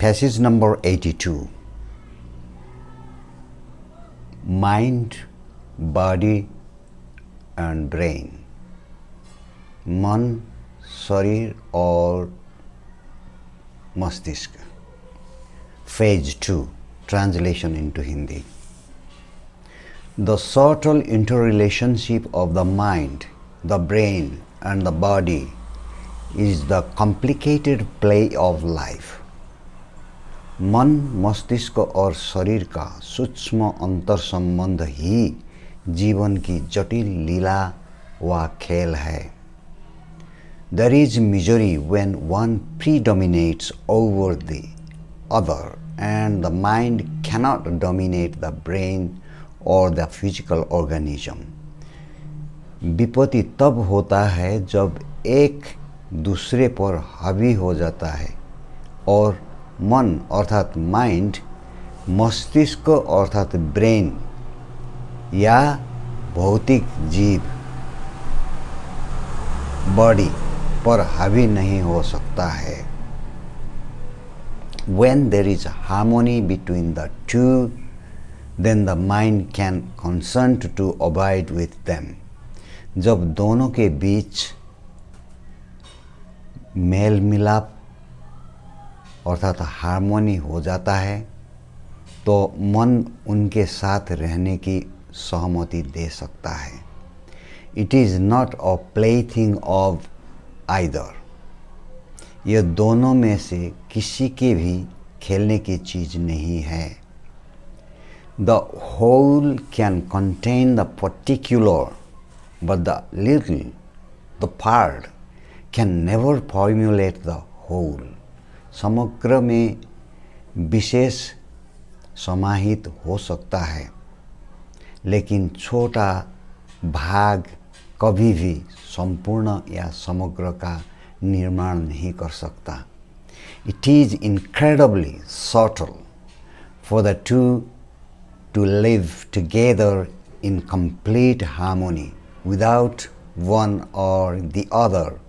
Passage number 82. Mind, body and brain. मन, शरीर और मस्तिष्क. Phase 2. Translation into Hindi. The subtle interrelationship of the mind, the brain and the body is the complicated play of life. मन, मस्तिष्क और शरीर का सूक्ष्म अंतर संबंध ही जीवन की जटिल लीला व खेल है. There is misery when one predominates over the other and the mind cannot dominate the brain or the physical organism. विपत्ति तब होता है जब एक दूसरे पर हावी हो जाता है और मन अर्थात माइंड, मस्तिष्क अर्थात ब्रेन या भौतिक जीव बॉडी पर हावी नहीं हो सकता है. When there is harmony between the two, then the mind can consent to abide with them. जब दोनों के बीच मेल मिलाप अर्थात हार्मोनी हो जाता है तो मन उनके साथ रहने की सहमति दे सकता है. It is not a plaything of either. यह दोनों में से किसी के भी खेलने की चीज नहीं है. The whole can contain the particular, but the little, the part, can never formulate the whole. समग्र में विशेष समाहित हो सकता है लेकिन छोटा भाग कभी भी संपूर्ण या समग्र का निर्माण नहीं कर सकता. It is incredibly subtle for the two to live together in complete harmony without one or the other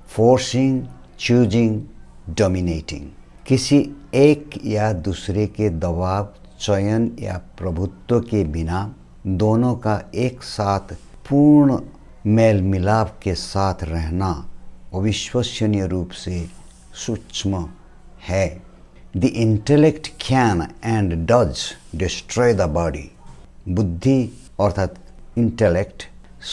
forcing, choosing, dominating. किसी एक या दूसरे के दबाव, चयन या प्रभुत्व के बिना दोनों का एक साथ पूर्ण मेल मिलाप के साथ रहना अविश्वसनीय रूप से सूक्ष्म है. The intellect can and does destroy the body. बुद्धि अर्थात इंटेलेक्ट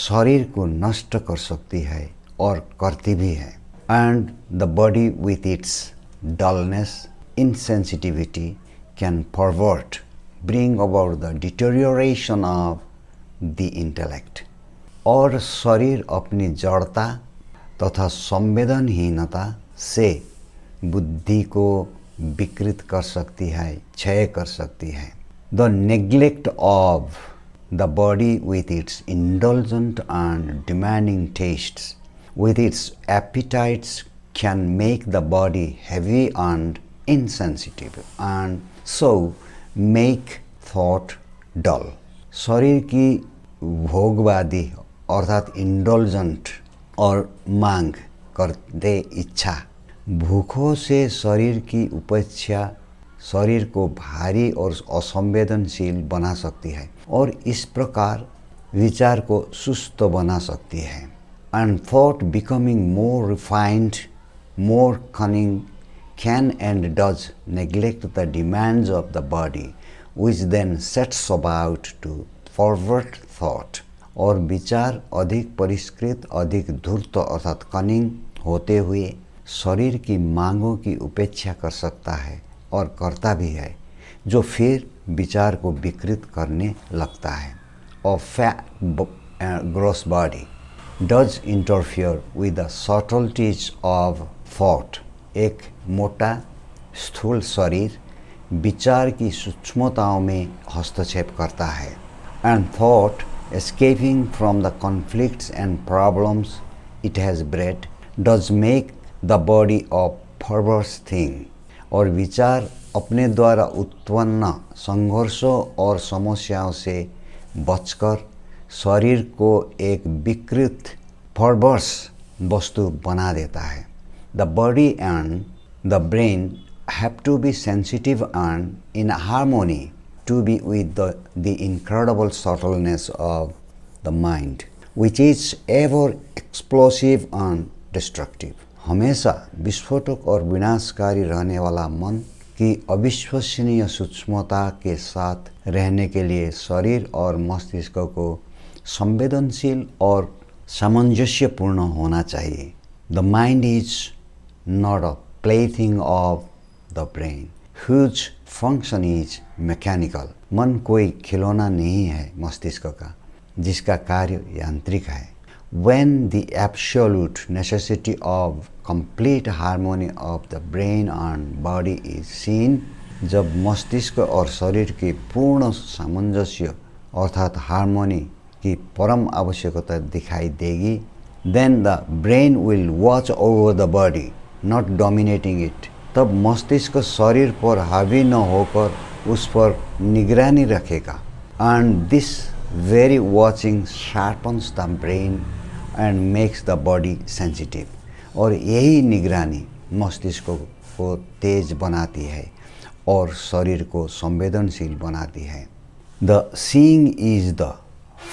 शरीर को नष्ट कर सकती है और करती भी है. And the body with its dullness, insensitivity can pervert, bring about the deterioration of the intellect. और शरीर अपनी जड़ता तथा संवेदनहीनता से बुद्धि को विकृत कर सकती है, क्षय कर सकती है. The neglect of the body with its indulgent and demanding tastes, with its appetites, can make the body heavy and insensitive and so make thought dull. शरीर की भोगवादी अर्थात इंडल्जेंट और मांग करते इच्छा भूखों से शरीर की उपेक्षा शरीर को भारी और असंवेदनशील बना सकती है और इस प्रकार विचार को सुस्त बना सकती है. And thought becoming more refined, more cunning, can and does neglect the demands of the body, which then sets about to forward thought. और विचार अधिक परिष्कृत, अधिक धूर्त अर्थात कनिंग होते हुए शरीर की मांगों की उपेक्षा कर सकता है और करता भी है जो फिर विचार को विकृत करने लगता है. A fat gross body does interfere with the subtleties of thought. एक मोटा स्थूल शरीर विचार की सूक्ष्मताओं में हस्तक्षेप करता है. And thought, escaping from the conflicts and problems it has bred, does make the body a perverse thing. और विचार अपने द्वारा उत्पन्न संघर्षों और समस्याओं से बचकर शरीर को एक विकृत परवर्स वस्तु बना देता है. The body and the brain have to be sensitive and in harmony to be with the incredible subtleness of the mind, which is ever explosive and destructive. हमेशा विस्फोटक और विनाशकारी रहने वाला मन की अविश्वसनीय सूक्ष्मता के साथ रहने के लिए शरीर और मस्तिष्क को संवेदनशील और सामंजस्यपूर्ण होना चाहिए. The mind is not a plaything of the brain, whose function is mechanical. मन कोई खिलौना नहीं है मस्तिष्क का जिसका कार्य यांत्रिक है. When the absolute necessity of complete harmony of the brain and body is seen, जब मस्तिष्क और शरीर की पूर्ण सामंजस्य अर्थात हार्मोनी की परम आवश्यकता दिखाई देगी, then the brain will watch over the body, not dominating it. तब मस्तिष्क शरीर पर हावी न होकर उस पर निगरानी रखेगा. And this very watching sharpens the brain and makes the body sensitive. और यही निगरानी मस्तिष्क को तेज बनाती है और शरीर को संवेदनशील बनाती है. The seeing is the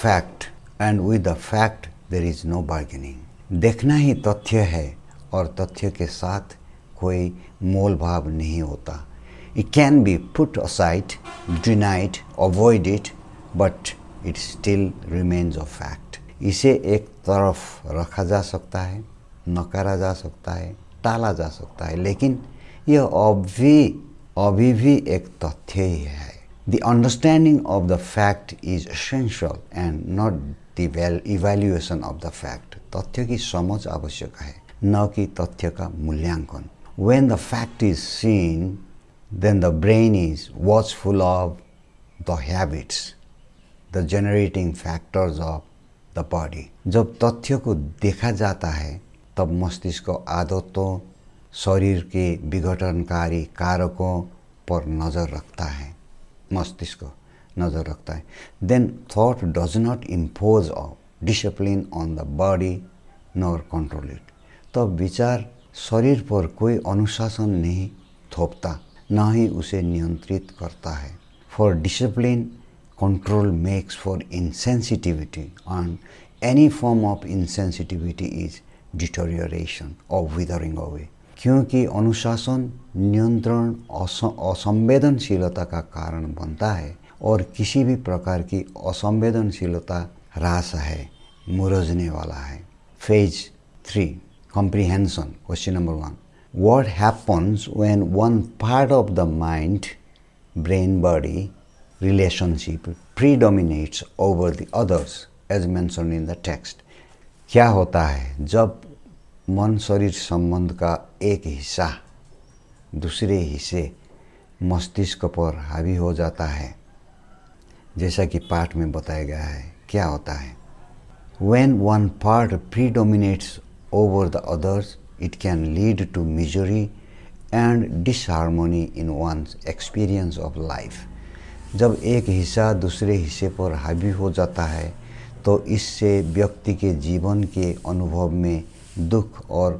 fact and with the fact there is no bargaining. देखना ही तथ्य है और तथ्य के साथ कोई मोल भाव नहीं होता. It can be put aside, denied, avoided, but it still remains a fact. इसे एक तरफ रखा जा सकता है, नकारा जा सकता है, टाला जा सकता है, लेकिन यह अभी भी एक तथ्य ही है. The understanding of the fact is essential and not the evaluation of the fact. तथ्य की समझ आवश्यक है, न कि तथ्य का मूल्यांकन. When the fact is seen, then the brain is watchful of the habits, the generating factors of the body. जब तथ्य को देखा जाता है तब मस्तिष्क आदतों, शरीर के विघटनकारी कारकों पर नज़र रखता है. मस्तिष्क नज़र रखता है. Then thought does not impose a discipline on the body nor control it. तब विचार शरीर पर कोई अनुशासन नहीं थोपता, न ही उसे नियंत्रित करता है. For discipline, control makes for insensitivity, and any form of insensitivity is deterioration or withering away. क्योंकि अनुशासन नियंत्रण असंवेदनशीलता का कारण बनता है और किसी भी प्रकार की असंवेदनशीलता ह्रास है, मुरझने वाला है. Phase 3 Comprehension. Question number 1. What happens when one part of the mind, brain body relationship predominates over the others as mentioned in the text? क्या होता है जब मन शरीर संबंध का एक हिस्सा दूसरे हिस्से मस्तिष्क पर हावी हो जाता है, जैसा कि पाठ में बताया गया है? क्या होता है? When one part predominates over the others, it can lead to misery and disharmony in one's experience of life. जब एक हिस्सा दूसरे हिस्से पर हावी हो जाता है तो इससे व्यक्ति के जीवन के अनुभव में दुख और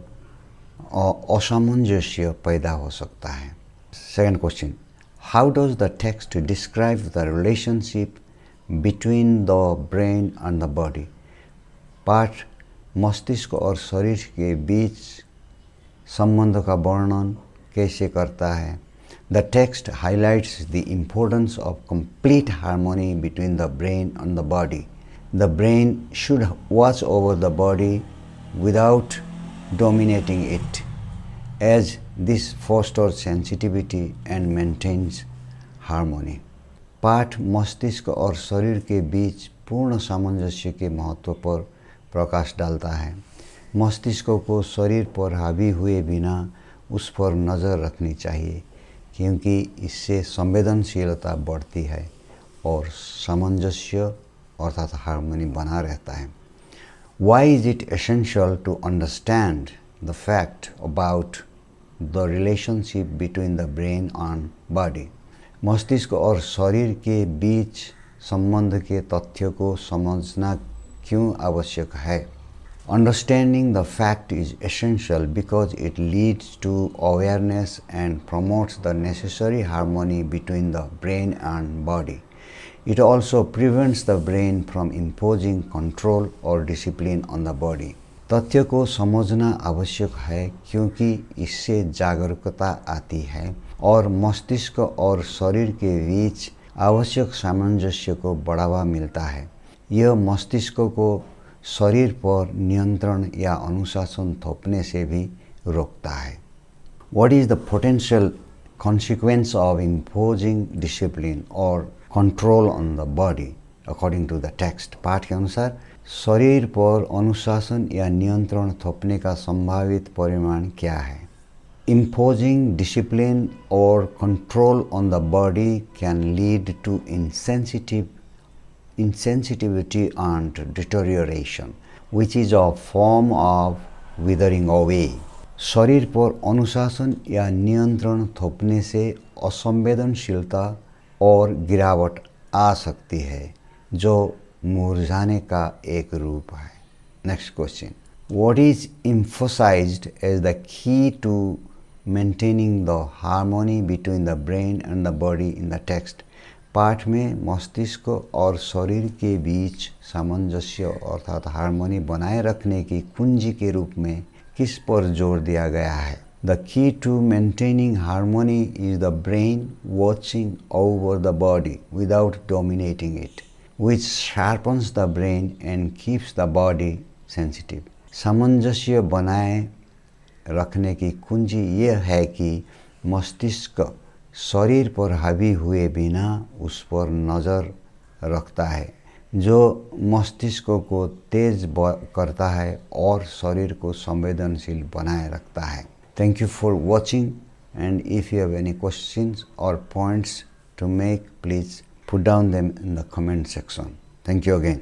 असामंजस्य पैदा हो सकता है. Second question. How does the text describe the relationship between the brain and the body? पाठ मस्तिष्क और शरीर के बीच संबंध का वर्णन कैसे करता है? The text highlights the importance of complete harmony between the brain and the body. The brain should watch over the body without dominating it, as this fosters sensitivity and maintains harmony. पाठ मस्तिष्क और शरीर के बीच पूर्ण सामंजस्य के महत्व पर प्रकाश डालता है. मस्तिष्क को शरीर पर हावी हुए बिना उस पर नज़र रखनी चाहिए, क्योंकि इससे संवेदनशीलता बढ़ती है और सामंजस्य अर्थात हार्मनी बना रहता है. Why is it essential to understand the fact about the relationship between the brain and body? मस्तिष्क और शरीर के बीच संबंध के तथ्य को समझना क्यों आवश्यक है? Understanding the fact is essential because it leads to awareness and promotes the necessary harmony between the brain and body. It also prevents the brain from imposing control or discipline on the body. तथ्य को समझना आवश्यक है क्योंकि इससे जागरूकता आती है और मस्तिष्क और शरीर के बीच आवश्यक सामंजस्य को बढ़ावा मिलता है। यह मस्तिष्क को शरीर पर नियंत्रण या अनुशासन थोपने से भी रोकता है। What is the potential consequence of imposing discipline or control on the body according to the text? पाठ के अनुसार शरीर पर अनुशासन या नियंत्रण थोपने का संभावित परिणाम क्या है? Imposing discipline or control on the body can lead to insensitivity and deterioration, which is a form of withering away. शरीर पर अनुशासन या नियंत्रण थोपने से असंवेदनशीलता और गिरावट आ सकती है जो मुरझाने का एक रूप है। Next question, What is emphasized as the key to maintaining the harmony between the brain and the body in the text? पाठ में मस्तिष्क और शरीर के बीच सामंजस्य अर्थात हार्मनी बनाए रखने की कुंजी के रूप में किस पर जोर दिया गया है? The key to maintaining harmony is the brain watching over the body without dominating it, which sharpens the brain and keeps the body sensitive. सामंजस्य बनाए रखने की कुंजी यह है कि मस्तिष्क शरीर पर हावी हुए बिना उस पर नज़र रखता है जो मस्तिष्क को तेज करता है और शरीर को संवेदनशील बनाए रखता है। Thank you for watching and if you have any questions और points to make please put down them in the comment section. Thank you again.